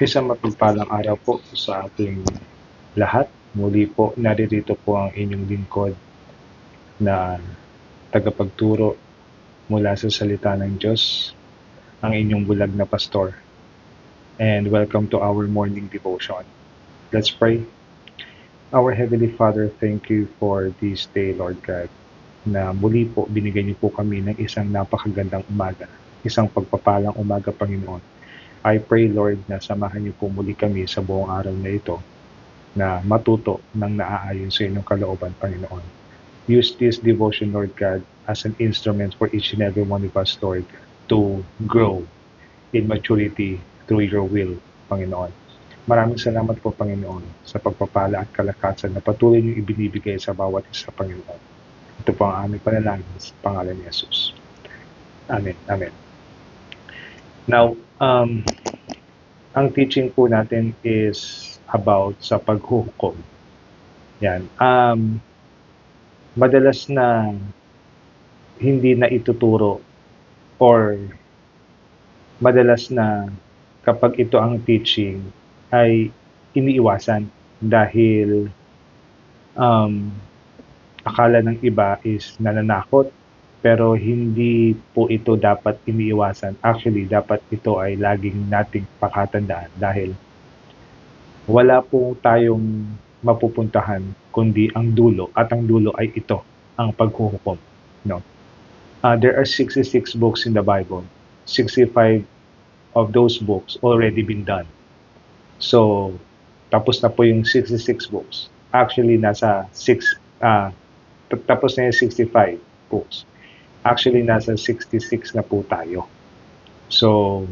Isang mapagpalang araw po sa ating lahat. Muli po, naririto po ang inyong lingkod na tagapagturo mula sa salita ng Diyos, ang inyong bulag na pastor. And welcome to our morning devotion. Let's pray. Our Heavenly Father, thank you for this day, Lord God, na muli po binigay niyo po kami ng isang napakagandang umaga, isang pagpapalang umaga, Panginoon. I pray, Lord, na samahan niyo po muli kami sa buong araw na ito na matuto ng naaayon sa inyong kalooban, Panginoon. Use this devotion, Lord God, as an instrument for each and every one of us, Lord, to grow in maturity through your will, Panginoon. Maraming salamat po, Panginoon, sa pagpapala at kalakasan na patuloy niyo ibinibigay sa bawat isa, Panginoon. Ito po ang aming panalangin sa pangalan ni Jesus. Amen. Amen. Now, ang teaching po natin is about sa paghuhukom. Yan. Madalas na hindi na ituturo or madalas na kapag ito ang teaching ay iniiwasan dahil akala ng iba is nananakot, pero hindi po ito dapat iniiwasan. Actually, dapat ito ay laging nating pakatandaan dahil wala po tayong mapupuntahan kundi ang dulo, at ang dulo ay ito, ang paghuhukom. No? There are 66 books in the Bible. 65 of those books already been done. So, tapos na po yung 66 books. Actually, tapos na yung 65 books. Actually, nasa 66 na po tayo. So,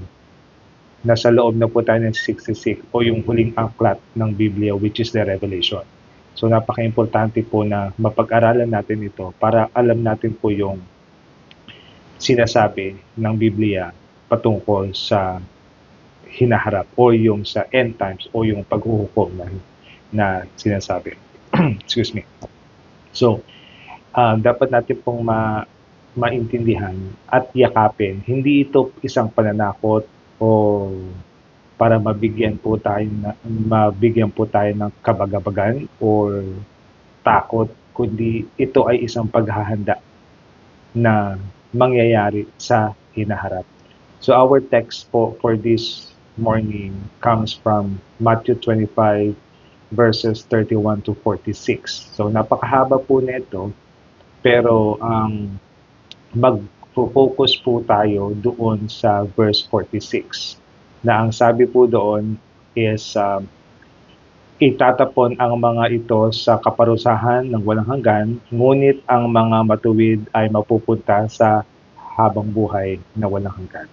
nasa loob na po tayo ng 66 o yung huling aklat ng Biblia, which is the Revelation. So, napaka-importante po na mapag-aralan natin ito para alam natin po yung sinasabi ng Biblia patungkol sa hinaharap o yung sa end times o yung paghuhukom na sinasabi. Excuse me. So, dapat natin pong maintindihan at yakapin. Hindi ito isang pananakot o para mabigyan po tayo ng kabagabagan or takot, kundi ito ay isang paghahanda na mangyayari sa hinaharap. So our text for this morning comes from Matthew 25 verses 31 to 46. So napakahaba po nito, pero mag-focus po tayo doon sa verse 46 na ang sabi po doon is itatapon ang mga ito sa kaparusahan ng walang hanggan, ngunit ang mga matuwid ay mapupunta sa habang buhay na walang hanggan.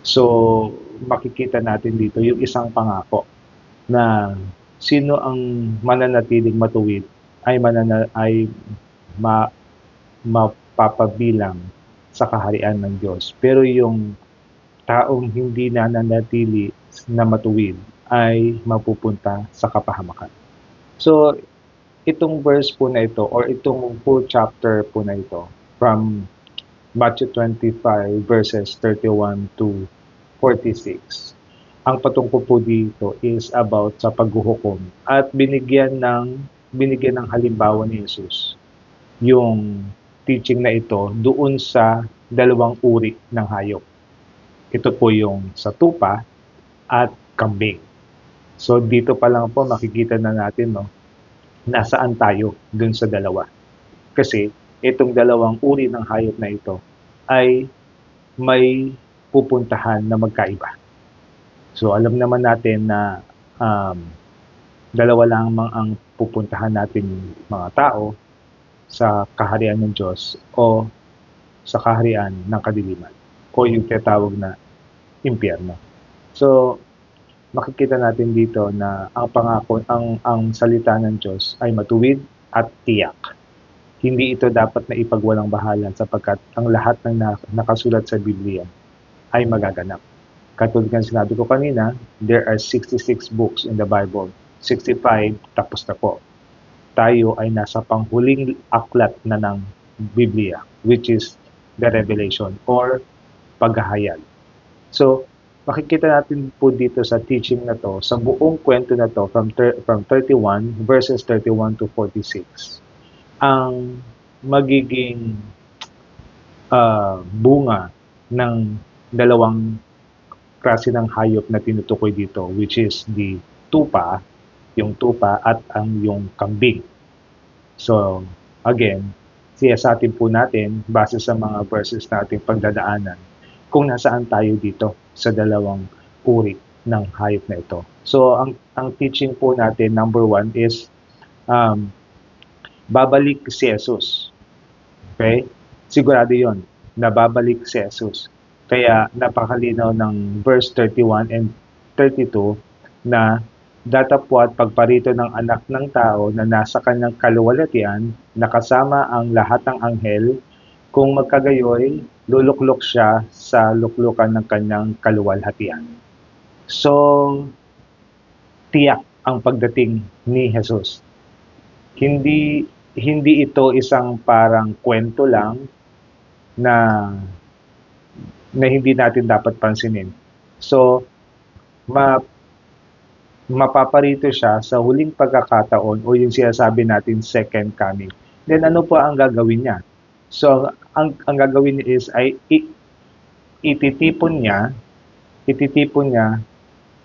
So makikita natin dito yung isang pangako na sino ang mananatiling matuwid ay mapapabilang sa kaharian ng Diyos. Pero yung taong hindi nananatili na matuwid ay mapupunta sa kapahamakan. So, itong verse po na ito or itong full chapter po na ito from Matthew 25 verses 31 to 46. Ang patungkol po dito is about sa paghuhukom at binigyan ng halimbawa ni Jesus yung teaching na ito doon sa dalawang uri ng hayop. Ito po yung sa tupa at kambing. So dito pa lang po makikita na natin nasaan tayo dun sa dalawa. Kasi itong dalawang uri ng hayop na ito ay may pupuntahan na magkaiba. So alam naman natin na dalawa lang ang pupuntahan natin mga tao sa kaharian ng Diyos o sa kaharian ng kadiliman o yung tinatawag na impyerno. So makikita natin dito na ang pangako, ang salita ng Diyos ay matuwid at tiyak. Hindi ito dapat na ipagwalang bahala sapagkat ang lahat ng nakasulat sa Biblia ay magaganap. Katulad ng sinabi ko kanina, there are 66 books in the Bible. 65 tapos na po. Tayo ay nasa panghuling aklat na ng Biblia, which is the Revelation or paghahayag. So, makikita natin po dito sa teaching na to, sa buong kwento na to, from 31, verses 31 to 46, ang magiging bunga ng dalawang klase ng hayop na tinutukoy dito, which is yung tupa at yung kambing. So, again, siyasatin po natin base sa mga verses nating pagdadaanan kung nasaan tayo dito sa dalawang uri ng hayop na ito. So, ang teaching po natin, number 1 is babalik si Jesus. Okay? Sigurado yon na babalik si Jesus. Kaya napakalinaw ng verse 31 and 32 na datapwat pagparito ng anak ng tao na nasa kanyang kaluwalhatian, nakasama ang lahat ng anghel, kung magkagayoy, luluklok siya sa luklukan ng kanyang kaluwalhatian. So, tiyak ang pagdating ni Jesus. Hindi ito isang parang kwento lang na hindi natin dapat pansinin. So, mapaparito siya sa huling pagkakataon o yung sinasabi natin second coming. Then ano po ang gagawin niya? So, ang gagawin niya is ay ititipon niya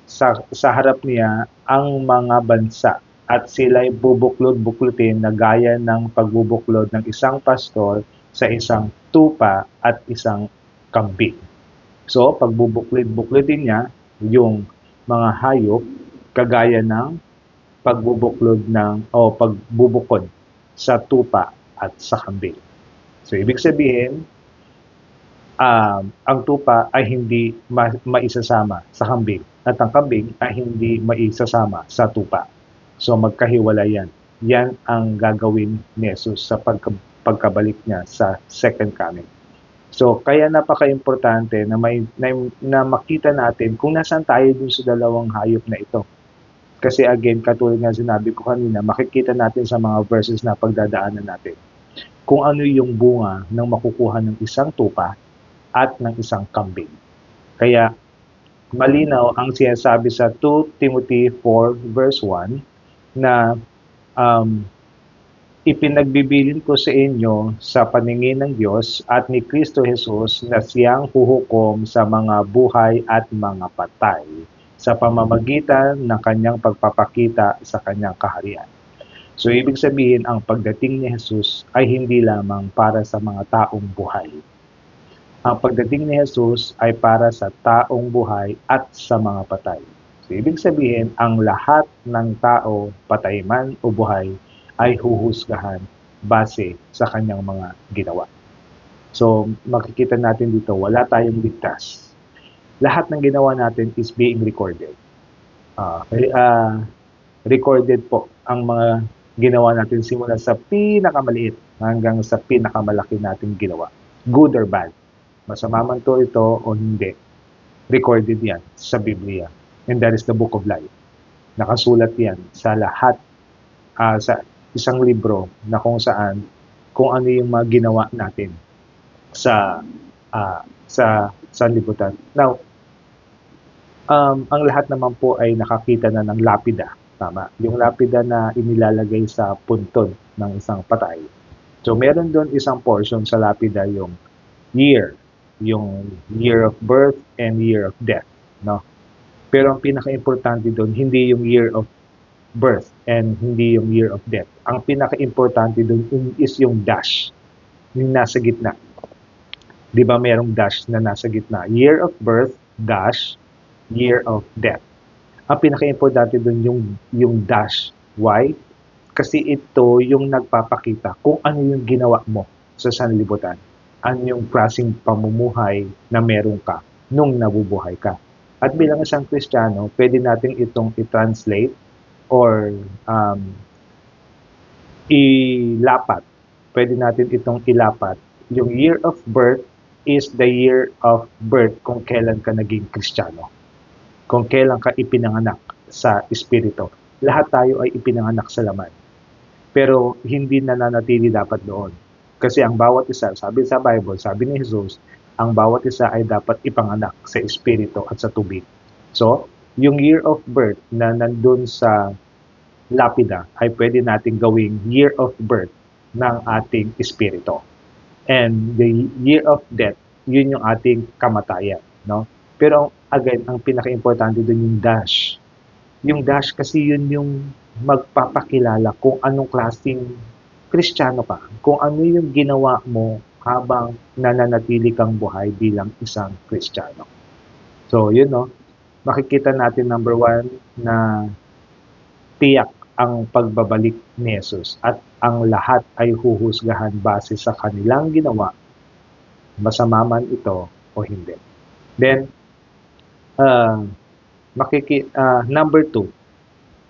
sa harap niya ang mga bansa at sila'y bubuklod-buklutin na gaya ng pagbubuklod ng isang pastor sa isang tupa at isang kambing. So, pagbubuklod-buklodin niya yung mga hayop kagaya ng pagbubukod sa tupa at sa kambing. So, ibig sabihin, ang tupa ay hindi maisasama sa kambing at ang kambing ay hindi maisasama sa tupa. So, magkahiwalay yan. Yan ang gagawin ni Jesus sa pagkabalik niya sa second coming. So, kaya napaka-importante na makita natin kung nasaan tayo dun sa dalawang hayop na ito. Kasi again, katulad nga sinabi ko kanina, makikita natin sa mga verses na pagdadaanan natin kung ano yung bunga ng makukuha ng isang tupa at ng isang kambing. Kaya, malinaw ang sinasabi sa 2 Timothy 4 verse 1 na ipinagbibilin ko sa inyo sa paningin ng Diyos at ni Kristo Jesus na siyang huhukom sa mga buhay at mga patay sa pamamagitan ng kanyang pagpapakita sa kanyang kaharian. So, ibig sabihin, ang pagdating ni Jesus ay hindi lamang para sa mga taong buhay. Ang pagdating ni Jesus ay para sa taong buhay at sa mga patay. So, ibig sabihin, ang lahat ng tao, patay man o buhay, ay huhusgahan base sa kanyang mga ginawa. So, makikita natin dito, wala tayong ligtas. Lahat ng ginawa natin is being recorded. Recorded po ang mga ginawa natin simula sa pinakamaliit hanggang sa pinakamalaki nating ginawa. Good or bad. Masama man to ito o hindi. Recorded yan sa Biblia. And that is the book of life. Nakasulat yan sa lahat, sa isang libro na kung ano yung mga ginawa natin sa libutan. Now, ang lahat naman po ay nakakita na ng lapida. Tama. Yung lapida na inilalagay sa puntod ng isang patay. So, meron doon isang portion sa lapida yung year of birth and year of death. No? Pero ang pinaka-importante doon, hindi yung year of birth and hindi yung year of death. Ang pinaka-importante doon is yung dash, yung nasa gitna. Di ba merong dash na nasa gitna? Year of birth, dash, year of death. Ang pinaka-importante doon yung dash. Why? Kasi ito yung nagpapakita kung ano yung ginawa mo sa sanlibutan. Ano yung klaseng pamumuhay na meron ka nung nabubuhay ka. At bilang isang Kristiyano, pwede natin itong i-translate or ilapat. Pwede natin itong ilapat. Yung year of birth is the year of birth kung kailan ka naging Kristiyano. Kung kailan ka ipinanganak sa Espiritu. Lahat tayo ay ipinanganak sa laman. Pero hindi nananatili dapat doon. Kasi ang bawat isa, sabi sa Bible, sabi ni Jesus, ang bawat isa ay dapat ipanganak sa espiritu at sa tubig. So, yung year of birth na nandun sa lapida ay pwede nating gawing year of birth ng ating espiritu. And the year of death, yun yung ating kamatayan, no? Pero again, ang pinaka-importante dun yung dash. Yung dash kasi yun yung magpapakilala kung anong klaseng Kristiyano ka, kung ano yung ginawa mo habang nananatili kang buhay bilang isang Kristiyano. So, yun, no? Makikita natin, number 1, na tiyak ang pagbabalik ni Jesus at ang lahat ay huhusgahan base sa kanilang ginawa, masama man ito o hindi. Then, number 2,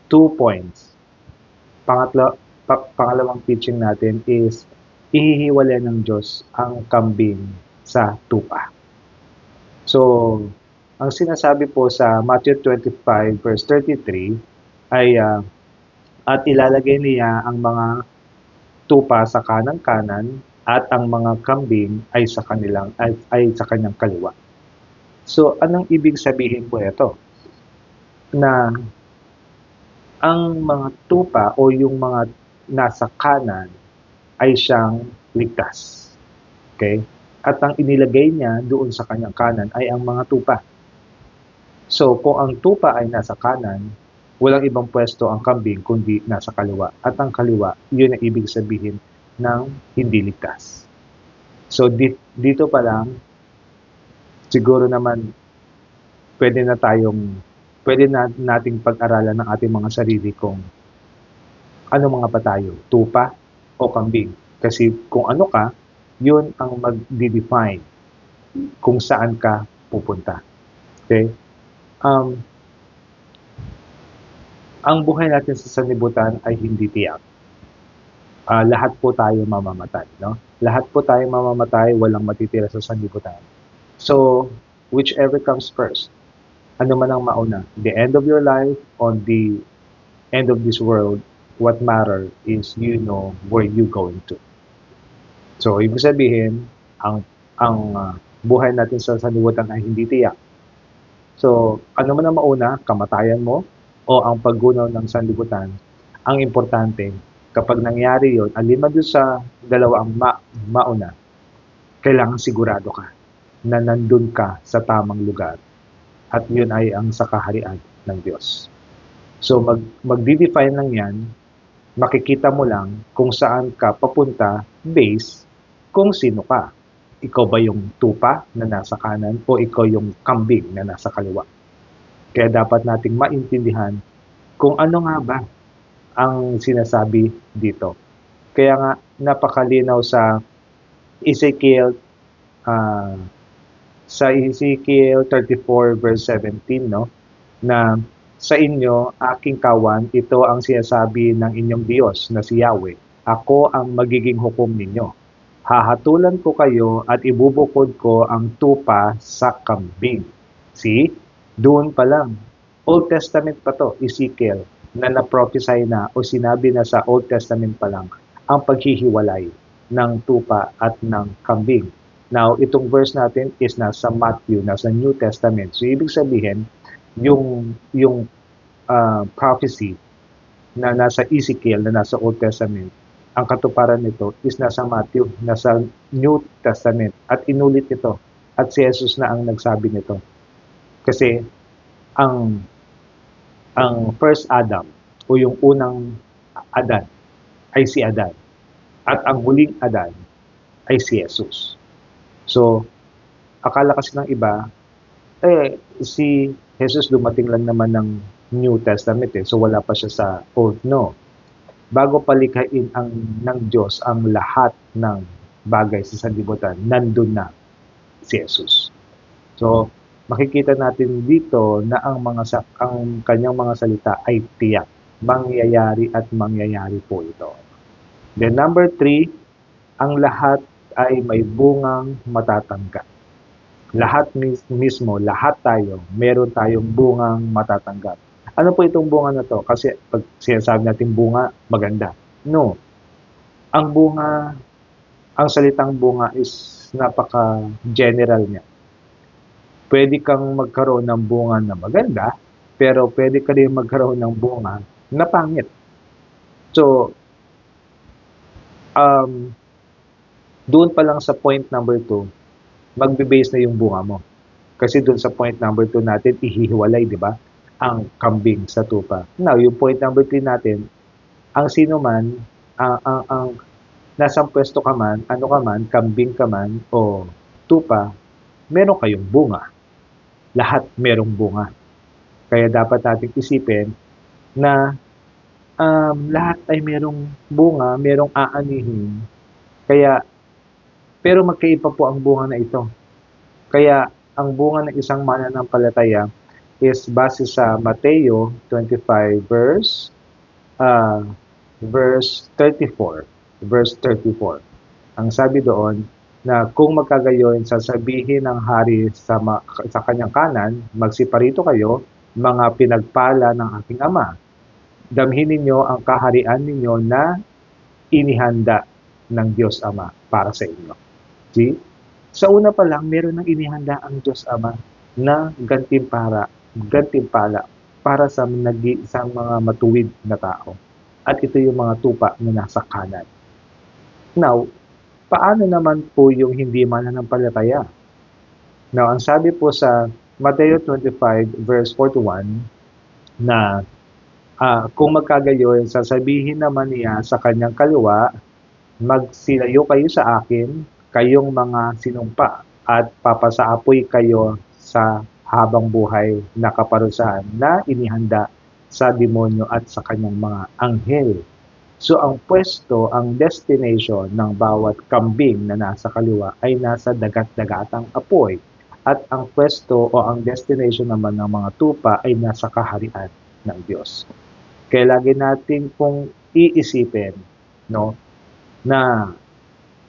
2 points. Pangalawang teaching natin is ihihiwalay ng Diyos ang kambing sa tupa. So, ang sinasabi po sa Matthew 25 verse 33 ay at ilalagay niya ang mga tupa sa kanan-kanan at ang mga kambing ay sa kanyang kaliwa. So, anong ibig sabihin po ito? Na ang mga tupa o yung mga nasa kanan ay siyang ligtas. Okay? At ang inilagay niya doon sa kanyang kanan ay ang mga tupa. So, kung ang tupa ay nasa kanan, walang ibang pwesto ang kambing kundi nasa kaliwa. At ang kaliwa, yun ang ibig sabihin ng hindi ligtas. So, dito pa lang, siguro naman, pwede nating pag-aralan ng ating mga sarili kung ano mga pa tayo, tupa o kambing. Kasi kung ano ka, yun ang mag-define kung saan ka pupunta. Okay? Ang buhay natin sa sanlibutan ay hindi tiyak. Lahat po tayo mamamatay, no? Lahat po tayo mamamatay, walang matitira sa sanlibutan. So, whichever comes first, ano man ang mauna, the end of your life on the end of this world, what matter is you know where you going to. So, ibig sabihin, ang buhay natin sa sanlibutan ay hindi tiyak. So, ano man ang mauna, kamatayan mo o ang paggunaw ng sanlibutan, ang importante, kapag nangyari yon, aliman doon sa dalawang mauna, kailangan sigurado ka na nandun ka sa tamang lugar. At yun ay ang sa kaharian ng Diyos. So, mag-define lang yan, makikita mo lang kung saan ka papunta based kung sino ka. Ikaw ba yung tupa na nasa kanan o ikaw yung kambing na nasa kaliwa? Kaya dapat nating maintindihan kung ano nga ba ang sinasabi dito. Kaya nga napakalinaw sa Ezekiel 34 verse 17, no, na sa inyo aking kawan, ito ang sinasabi ng inyong Diyos na si Yahweh, ako ang magiging hukom ninyo. Hahatulan ko kayo at ibubukod ko ang tupa sa kambing. See? Doon pa lang. Old Testament pa to, Ezekiel, na na-prophesy na o sinabi na sa Old Testament pa lang ang paghihiwalay ng tupa at ng kambing. Now, itong verse natin is nasa Matthew, nasa New Testament. So, ibig sabihin, yung prophecy na nasa Ezekiel, na nasa Old Testament, ang katuparan nito is nasa Matthew, nasa New Testament. At inulit ito. At si Jesus na ang nagsabi nito. Kasi, ang first Adam, o yung unang Adan, ay si Adan. At ang huling Adan ay si Jesus. So, akala kasi ng iba, si Jesus dumating lang naman ng New Testament so wala pa siya sa Old. No. Bago palikhain ng Diyos ang lahat ng bagay sa sanlibutan, nandun na si Jesus. So, makikita natin dito na ang kanyang mga salita ay tiyak. Mangyayari at mangyayari po ito. Then number 3, ang lahat ay may bungang matatanggap. Lahat lahat tayo, meron tayong bungang matatanggap. Ano po itong bunga na to? Kasi pag sinasabi natin bunga, maganda. No. Ang salitang bunga is napaka-general niya. Pwede kang magkaroon ng bunga na maganda, pero pwede ka rin magkaroon ng bunga na pangit. So, doon pa lang sa point number 2, magbe-base na yung bunga mo. Kasi doon sa point number 2 natin, ihihiwalay, di ba? Ang kambing sa tupa. Now, yung point number 3 natin, ang sino man, ang nasang pwesto ka man, ano ka man, kambing ka man, o tupa, meron kayong bunga. Lahat merong bunga. Kaya dapat nating isipin na lahat ay merong bunga, merong aanihin. Kaya, pero magkaiba po ang bunga na ito. Kaya, ang bunga ng isang mananampalataya is base sa Mateo 25 verse 34. Verse 34. Ang sabi doon na kung magkagayon, sasabihin ng hari sa kanyang kanan, magsiparito kayo, mga pinagpala ng aking ama. Damhin ninyo ang kaharian ninyo na inihanda ng Diyos Ama para sa inyo. See? Sa una pa lang, meron ng inihanda ang Diyos Ama na gantimpala para sa mga matuwid na tao. At ito yung mga tupa na nasa kanan. Now, paano naman po yung hindi mananampalataya? Now, ang sabi po sa Mateo 25 verse 41 na kung magkagayon, sasabihin naman niya sa kanyang kaliwa, magsilayo kayo sa akin, kayong mga sinumpa, at papasaapoy kayo sa habang buhay na kaparusahan na inihanda sa demonyo at sa kanyang mga anghel. So ang pwesto, ang destination ng bawat kambing na nasa kaliwa ay nasa dagat-dagatang apoy. At ang pwesto o ang destination naman ng mga tupa ay nasa kaharian ng Diyos. Kaya lagi natin pong iisipin, no, na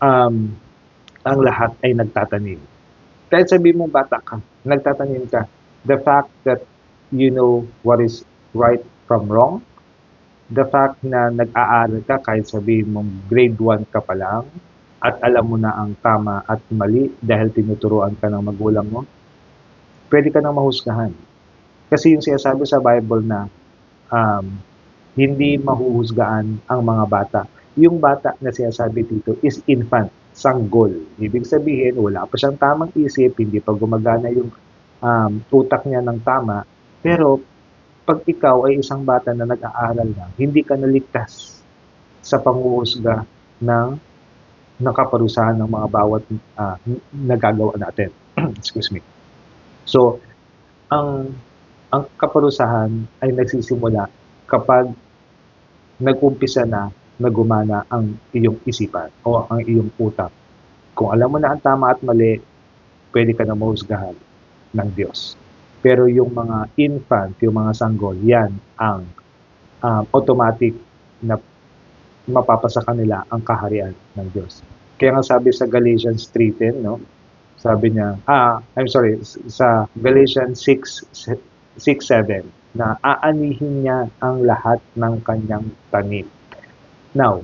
ang lahat ay nagtatanim. Kahit sabihin mong bata ka, nagtatanim ka. The fact that you know what is right from wrong, the fact na nag-aaral ka kahit sabihin mong grade 1 ka pa lang at alam mo na ang tama at mali dahil tinuturuan ka ng magulang mo, pwede ka nang mahusgahan. Kasi yung sinasabi sa Bible na hindi mahuhusgaan ang mga bata. Yung bata na sinasabi dito is infant, sanggol. Ibig sabihin, wala pa siyang tamang isip, hindi pa gumagana yung utak niya ng tama. Pero pag ikaw ay isang bata na nag-aaral lang, hindi ka naligtas sa panghuhusga ng kaparusahan ng mga bawat nagagawa natin. Excuse me. So, ang kaparusahan ay nagsisimula kapag nag-umpisa na gumana ang iyong isipan o ang iyong utak. Kung alam mo na ang tama at mali, pwede ka na mahusgahan ng Diyos. Pero yung mga infant, yung mga sanggol, yan ang automatic na mapapasa kanila ang kaharian ng Diyos. Kaya nga sabi sa Galatians 3:10, no? Sabi niya, sa Galatians 6:7, na aanihin niya ang lahat ng kanyang tanim. Now,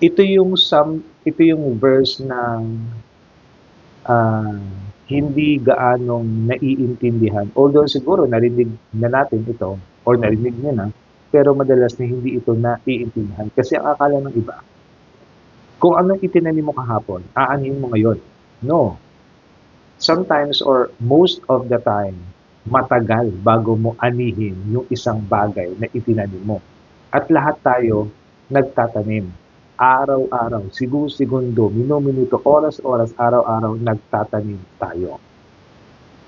ito yung verse na hindi gaanong naiintindihan. Although siguro narinig na natin ito or narinig niyo na, pero madalas na hindi ito naiintindihan. Kasi ang akala ng iba, kung anong itinanim mo kahapon, aanihin mo ngayon. No. Sometimes or most of the time, matagal bago mo anihin yung isang bagay na itinanim mo. At lahat tayo nagtatanim. Araw-araw, segundo, minuto, oras-oras, araw-araw, nagtatanim tayo.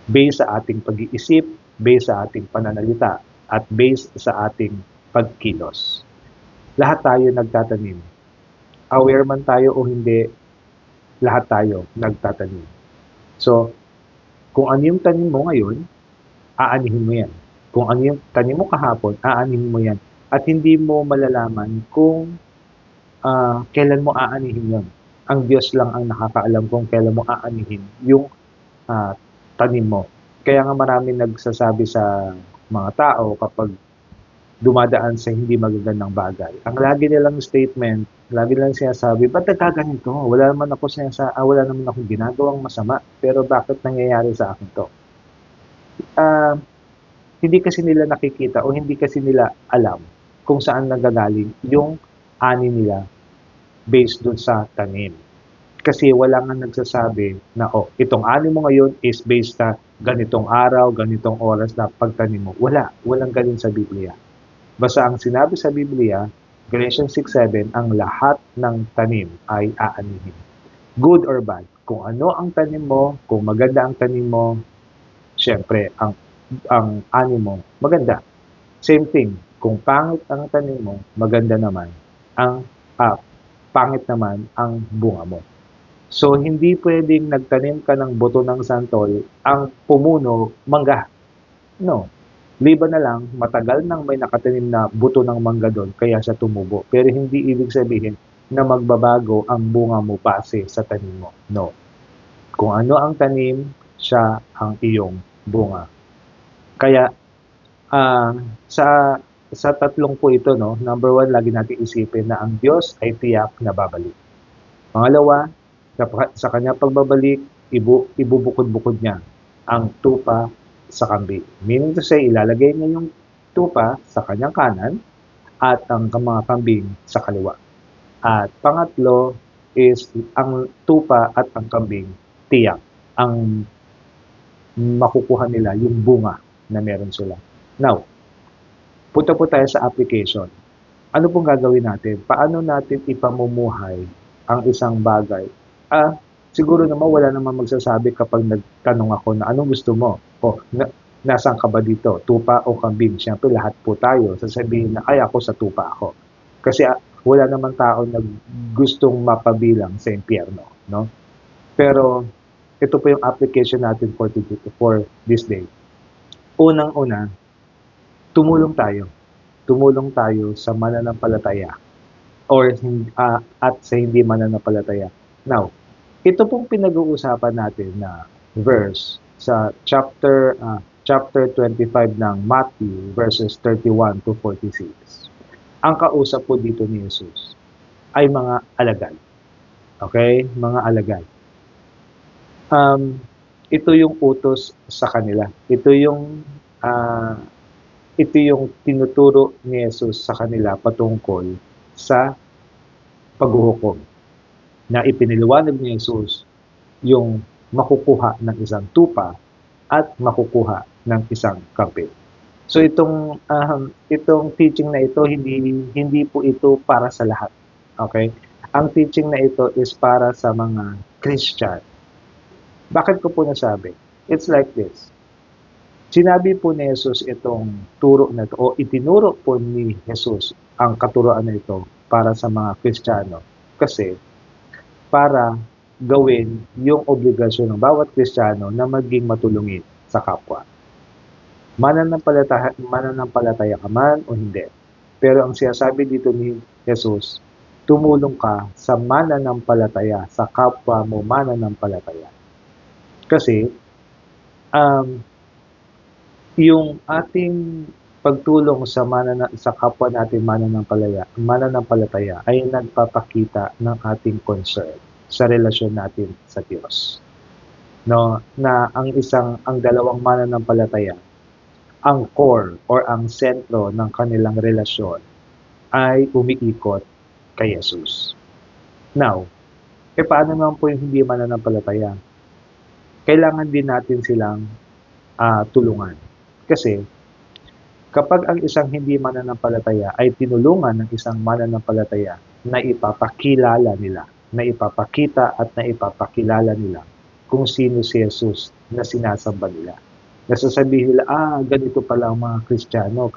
Based sa ating pag-iisip, based sa ating pananalita, at based sa ating pagkilos. Lahat tayo nagtatanim. Aware man tayo o hindi, lahat tayo nagtatanim. So, kung ano yung tanim mo ngayon, aanihin mo yan. Kung ano yung tanim mo kahapon, aanihin mo yan. At hindi mo malalaman kung kailan mo aanihin yun. Ang Diyos lang ang nakakaalam kung kailan mo aanihin yung tanim mo. Kaya nga marami nagsasabi sa mga tao kapag dumadaan sa hindi magagandang bagay. Ang lagi nilang statement, lagi nilang sinasabi, ba't nagkaganito? Wala naman akong ginagawang masama, pero bakit nangyayari sa akin to? Ah, hindi kasi nila nakikita o hindi kasi nila alam kung saan nanggagaling yung ani nila based dun sa tanim. Kasi wala nga nagsasabi na, oh, itong ani mo ngayon is based sa ganitong araw, ganitong oras na pagtanim mo. Walang ganun sa Biblia. Basta ang sinabi sa Biblia, Galatians 6:7, ang lahat ng tanim ay aanihin. Good or bad. Kung ano ang tanim mo, kung maganda ang tanim mo, syempre, ang ani mo, maganda. Same thing, kung pangit ang tanim mo, maganda naman ang pangit naman ang bunga mo. So, hindi pwedeng nagtanim ka ng buto ng santol, ang pumuno, mangga. No. Liban na lang, matagal nang may nakatanim na buto ng mangga doon, kaya siya tumubo. Pero hindi ibig sabihin na magbabago ang bunga mo base sa tanim mo. No. Kung ano ang tanim, siya ang iyong bunga. Kaya, ah, sa sa tatlong po ito, no, number one, lagi natin isipin na ang Diyos ay tiyak na babalik. Pangalawa, sa kanya pagbabalik, ibubukod-bukod niya ang tupa sa kambing. Meaning to say, ilalagay niya yung tupa sa kanyang kanan at ang mga kambing sa kaliwa. At pangatlo is ang tupa at ang kambing tiyak ang makukuha nila yung bunga na meron sila. Now, punta po tayo sa application. Ano pong gagawin natin? Paano natin ipamumuhay ang isang bagay? Siguro naman wala namang magsasabi kapag nagtanong ako na anong gusto mo? O, nasaan ka ba dito? Tupa o kambing? Siyempre lahat po tayo sasabihin na ay ako sa tupa ako. Kasi wala namang tao na gustong mapabilang sa impyerno, no? Pero ito po yung application natin for this day. Unang-una, tumulong tayo sa mananampalataya or at sa hindi mananampalataya. Now, ito pong pinag-uusapan natin na verse sa chapter 25 ng Matthew verses 31 to 46. Ang kausap po dito ni Jesus ay mga alagad. Okay? Mga alagad. Ito yung utos sa kanila. Ito yung tinuturo ni Jesus sa kanila patungkol sa paghuhukom. Na ipiniliwanag ni Jesus yung makukuha ng isang tupa at makukuha ng isang kambing. So itong teaching na ito hindi po ito para sa lahat. Okay? Ang teaching na ito is para sa mga Christian. Bakit ko po nasabi? It's like this. Sinabi po ni Jesus itong turo na ito o itinuro po ni Jesus ang katuroan na ito para sa mga Kristiyano kasi para gawin yung obligasyon ng bawat Kristiyano na maging matulungin sa kapwa. Mananampalataya ka man o hindi. Pero ang sinasabi dito ni Jesus, tumulong ka sa mananampalataya, sa kapwa mo mananampalataya. Kasi, yung ating pagtulong sa kapwa natin mananampalataya ay nagpapakita ng ating concern sa relasyon natin sa Diyos. No, na ang dalawang mananampalataya, ang core or ang sentro ng kanilang relasyon ay umiikot kay Jesus. Now, paano naman po yung hindi mananampalataya? Kailangan din natin silang tulungan. Kasi, kapag ang isang hindi mananampalataya ay tinulungan ng isang mananampalataya na ipapakilala nila, na ipapakita at na ipapakilala nila kung sino si Jesus na sinasamba nila. Nasasabihin nila, ganito pala ang mga Kristiyano,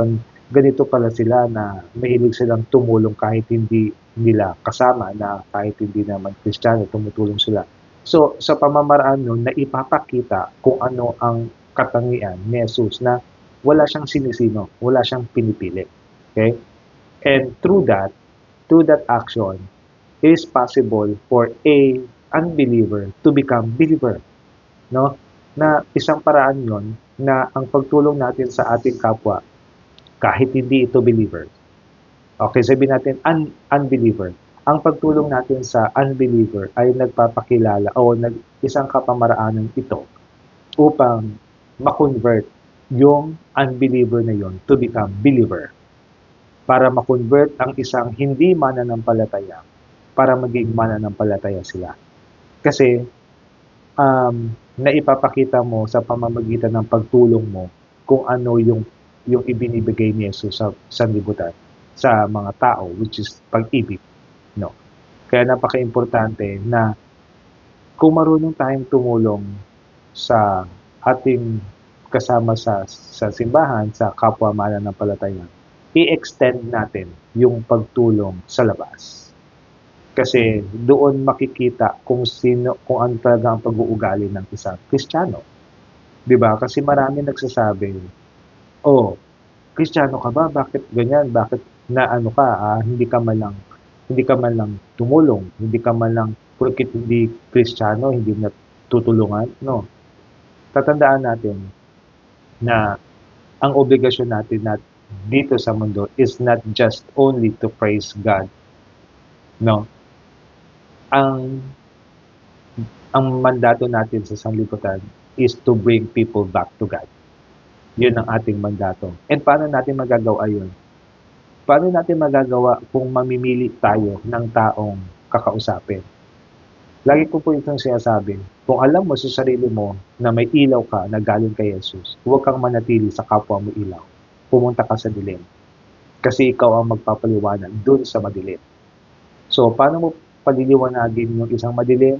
ganito pala sila na mahilig silang tumulong kahit hindi nila kasama, na kahit hindi naman Kristiyano, tumutulong sila. So, sa pamamaraan nun, na ipapakita kung ano ang katangian ni Jesus na wala siyang sinisino, wala siyang pinipili. Okay? And through that action, it is possible for a unbeliever to become believer. No? Na isang paraan yon na ang pagtulong natin sa ating kapwa kahit hindi ito believer. Okay, sabihin natin unbeliever. Ang pagtulong natin sa unbeliever ay nagpapakilala o isang kapamaraanan ito upang ma-convert yung unbeliever na yon to become believer. Para ma-convert ang isang hindi mananampalataya para maging mananampalataya sila. Kasi naipapakita mo sa pamamagitan ng pagtulong mo kung ano yung ibinibigay ni Jesus sa sanlibutan sa mga tao, which is pag-ibig. No? Kaya napaka-importante na kung marunong tayong tumulong sa ating kasama sa simbahan, sa kapwa mananampalataya, i-extend natin yung pagtulong sa labas. Kasi doon makikita kung ano talaga ang pag-uugali ng isang Kristiyano. 'Di ba? Kasi marami nagsasabi, "Oh, Kristiyano ka ba? Bakit ganyan? Bakit hindi ka man lang tumulong, hindi ka man lang porket hindi Kristiyano, hindi na tutulungan." No. Tatandaan natin na ang obligasyon natin dito sa mundo is not just only to praise God. No. Ang mandato natin sa sanlibutan is to bring people back to God. Yun ang ating mandato. And paano natin magagawa yun? Paano natin magagawa kung mamimili tayo ng taong kakausapin? Lagi ko po itong sinasabi, kung alam mo sa sarili mo na may ilaw ka na galing kay Jesus, huwag kang manatili sa kapwa mo ilaw. Pumunta ka sa dilim. Kasi ikaw ang magpapaliwanag dun sa madilim. So, paano mo paliliwanagin yung isang madilim?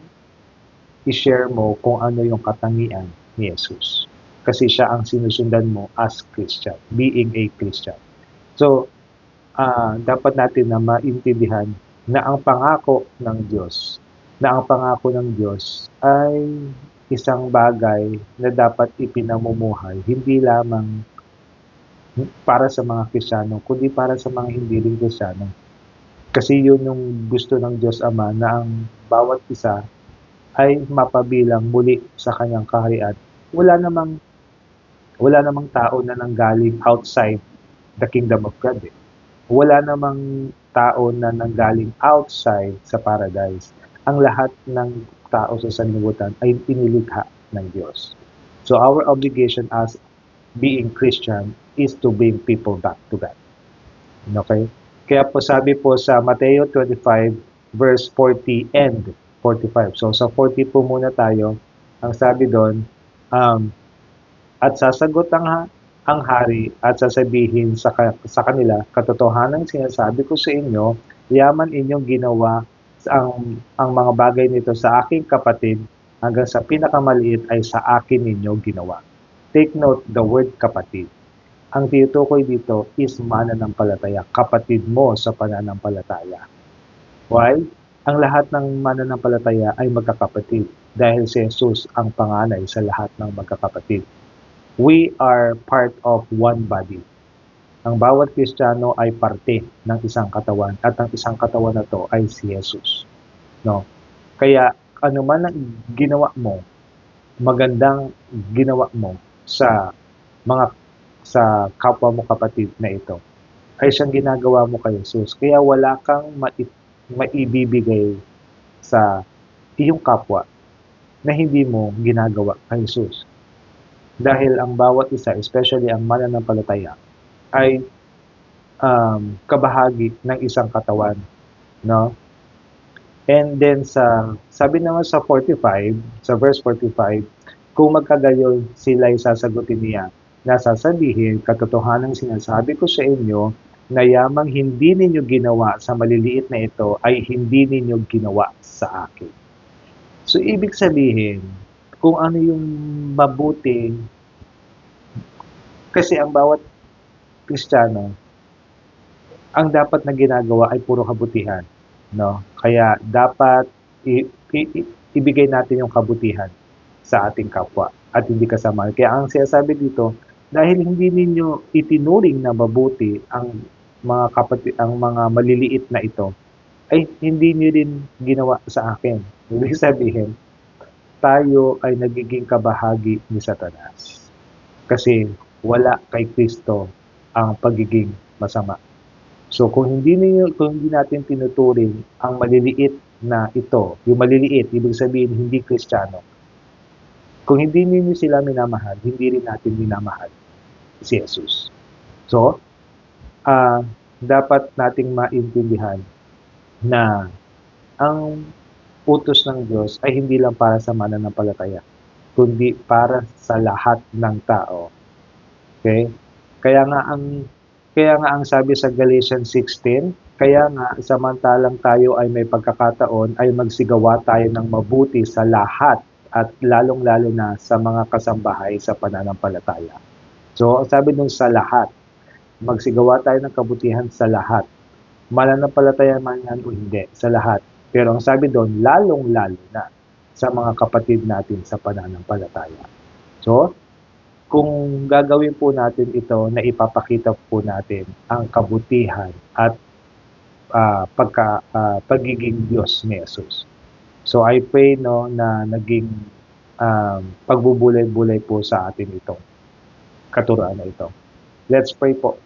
I-share mo kung ano yung katangian ni Jesus. Kasi siya ang sinusundan mo as Christian, being a Christian. So, dapat natin na maintindihan na ang pangako ng Diyos ay isang bagay na dapat ipinamumuhay, hindi lamang para sa mga Kristiyano, kundi para sa mga hindi rin Kristiyano. Kasi yun yung gusto ng Diyos Ama na ang bawat isa ay mapabilang muli sa kanyang kaharian. Wala namang tao na nanggaling outside the kingdom of God. Wala namang tao na nanggaling outside sa paradise. Ang lahat ng tao sa sanlibutan ay inilikha ng Diyos. So our obligation as being Christian is to bring people back to God. Okay? Kaya po sabi po sa Mateo 25 verse 40 and 45. So sa 40 po muna tayo. Ang sabi doon, at sasagot ang hari at sasabihin sa kanila, katotohanan sinasabi ko sa inyo, yaman inyong ginawa ang mga bagay nito sa aking kapatid, hanggang sa pinakamaliit ay sa akin ninyo ginawa. Take note the word kapatid. Ang tinutukoy dito is mananampalataya, kapatid mo sa pananampalataya. Why? Ang lahat ng mananampalataya ay magkakapatid dahil si Jesus ang panganay sa lahat ng magkakapatid. We are part of one body. Ang bawat Kristiyano ay parte ng isang katawan at ang isang katawan na to ay si Jesus. No? Kaya ano man ang ginawa mo, magandang ginawa mo sa kapwa mo kapatid na ito, ay siyang ginagawa mo kay Jesus. Kaya wala kang maibibigay sa iyong kapwa na hindi mo ginagawa kay Jesus. Dahil ang bawat isa, especially ang mananampalataya, ay kabahagi ng isang katawan, no? And then sabi naman sa 45, sa verse 45, kung magkagayon sila'y sasagutin niya, na sasabihin, katotohanan sinasabi ko sa inyo, na yamang hindi ninyo ginawa sa maliliit na ito ay hindi ninyo ginawa sa akin. So, ibig sabihin, kung ano yung mabuti, kasi ang bawat Kristiyano, ang dapat na ginagawa ay puro kabutihan. No? Kaya dapat ibigay natin yung kabutihan sa ating kapwa at hindi kasama. Kaya ang sinasabi dito, dahil hindi ninyo itinuring na mabuti ang mga kapatid, ang mga maliliit na ito, ay hindi niyo din ginawa sa akin. Ibig sabihin, tayo ay nagiging kabahagi ni Satanas. Kasi wala kay Kristo ang pagiging masama. So kung hindi natin tinuturing ang maliliit na ito, yung maliliit, ibig sabihin hindi Kristiyano, kung hindi niyo sila minamahal, hindi rin natin minamahal si Jesus. So, dapat nating maintindihan na ang utos ng Diyos ay hindi lang para sa mananampalataya, kundi para sa lahat ng tao. Okay? Kaya nga ang sabi sa Galatians 16, kaya nga samantalang tayo ay may pagkakataon ay magsigawa tayo ng mabuti sa lahat at lalong-lalo na sa mga kasambahay sa pananampalataya. So, ang sabi nung sa lahat, magsigawa tayo ng kabutihan sa lahat. Mananampalataya man yan o hindi, sa lahat. Pero ang sabi doon, lalong-lalo na sa mga kapatid natin sa pananampalataya. So, kung gagawin po natin ito na ipapakita po natin ang kabutihan at pagiging Diyos ni Jesus. So I pray na naging pagbubulay-bulay po sa atin itong katuruan na ito. Let's pray po.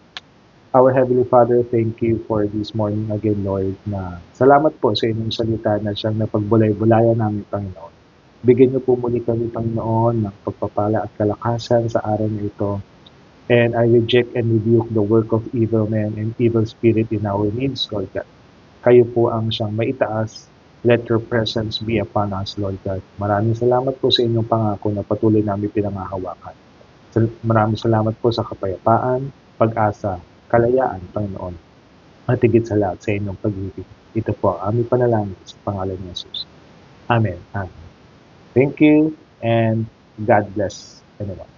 Our Heavenly Father, thank you for this morning again, Lord, na salamat po sa inyong salita na siyang napagbulay-bulayan namin, Panginoon. Bigyan niyo po muli kami, Panginoon, ng pagpapala at kalakasan sa araw na ito. And I reject and rebuke the work of evil men and evil spirit in our midst, Lord God. Kayo po ang siyang maitaas. Let your presence be upon us, Lord God. Maraming salamat po sa inyong pangako na patuloy namin pinangahawakan. Maraming salamat po sa kapayapaan, pag-asa, kalayaan, Panginoon. At higit sa lahat sa inyong pag-ibig. Ito po ang aming panalangin sa pangalan ni Jesus. Amen. Amen. Thank you and God bless everyone.